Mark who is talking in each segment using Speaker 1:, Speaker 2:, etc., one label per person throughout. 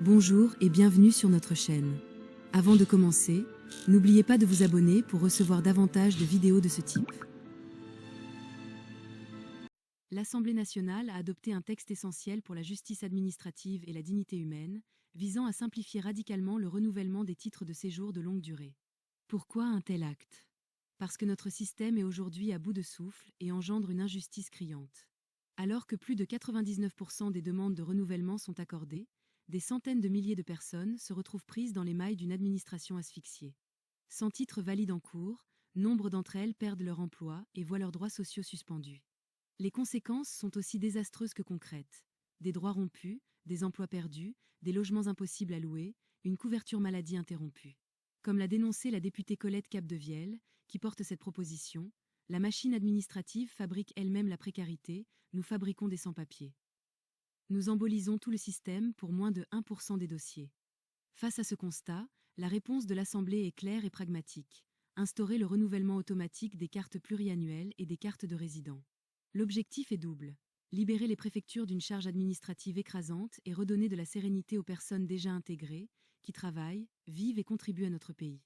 Speaker 1: Bonjour et bienvenue sur notre chaîne. Avant de commencer, n'oubliez pas de vous abonner pour recevoir davantage de vidéos de ce type. L'Assemblée nationale a adopté un texte essentiel pour la justice administrative et la dignité humaine, visant à simplifier radicalement le renouvellement des titres de séjour de longue durée. Pourquoi un tel acte? Parce que notre système est aujourd'hui à bout de souffle et engendre une injustice criante. Alors que plus de 99% des demandes de renouvellement sont accordées, des centaines de milliers de personnes se retrouvent prises dans les mailles d'une administration asphyxiée. Sans titre valide en cours, nombre d'entre elles perdent leur emploi et voient leurs droits sociaux suspendus. Les conséquences sont aussi désastreuses que concrètes. Des droits rompus, des emplois perdus, des logements impossibles à louer, une couverture maladie interrompue. Comme l'a dénoncé la députée Colette Capdevielle, qui porte cette proposition, la machine administrative fabrique elle-même la précarité, nous fabriquons des sans-papiers. Nous embolisons tout le système pour moins de 1% des dossiers. Face à ce constat, la réponse de l'Assemblée est claire et pragmatique. Instaurer le renouvellement automatique des cartes pluriannuelles et des cartes de résident. L'objectif est double. Libérer les préfectures d'une charge administrative écrasante et redonner de la sérénité aux personnes déjà intégrées, qui travaillent, vivent et contribuent à notre pays.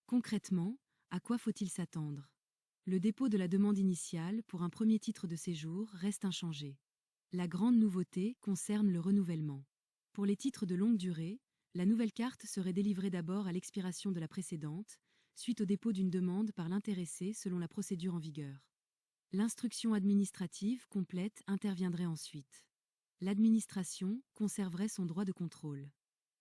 Speaker 1: Concrètement, à quoi faut-il s'attendre? Le dépôt de la demande initiale pour un premier titre de séjour reste inchangé. La grande nouveauté concerne le renouvellement. Pour les titres de longue durée, la nouvelle carte serait délivrée d'abord à l'expiration de la précédente, suite au dépôt d'une demande par l'intéressé selon la procédure en vigueur. L'instruction administrative complète interviendrait ensuite. L'administration conserverait son droit de contrôle.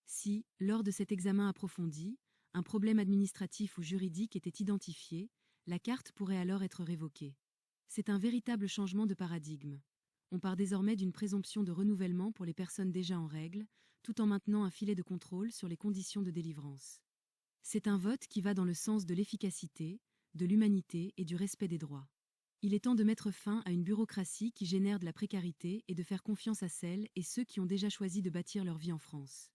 Speaker 1: Si, lors de cet examen approfondi, un problème administratif ou juridique était identifié, la carte pourrait alors être révoquée. C'est un véritable changement de paradigme. On part désormais d'une présomption de renouvellement pour les personnes déjà en règle, tout en maintenant un filet de contrôle sur les conditions de délivrance. C'est un vote qui va dans le sens de l'efficacité, de l'humanité et du respect des droits. Il est temps de mettre fin à une bureaucratie qui génère de la précarité et de faire confiance à celles et ceux qui ont déjà choisi de bâtir leur vie en France.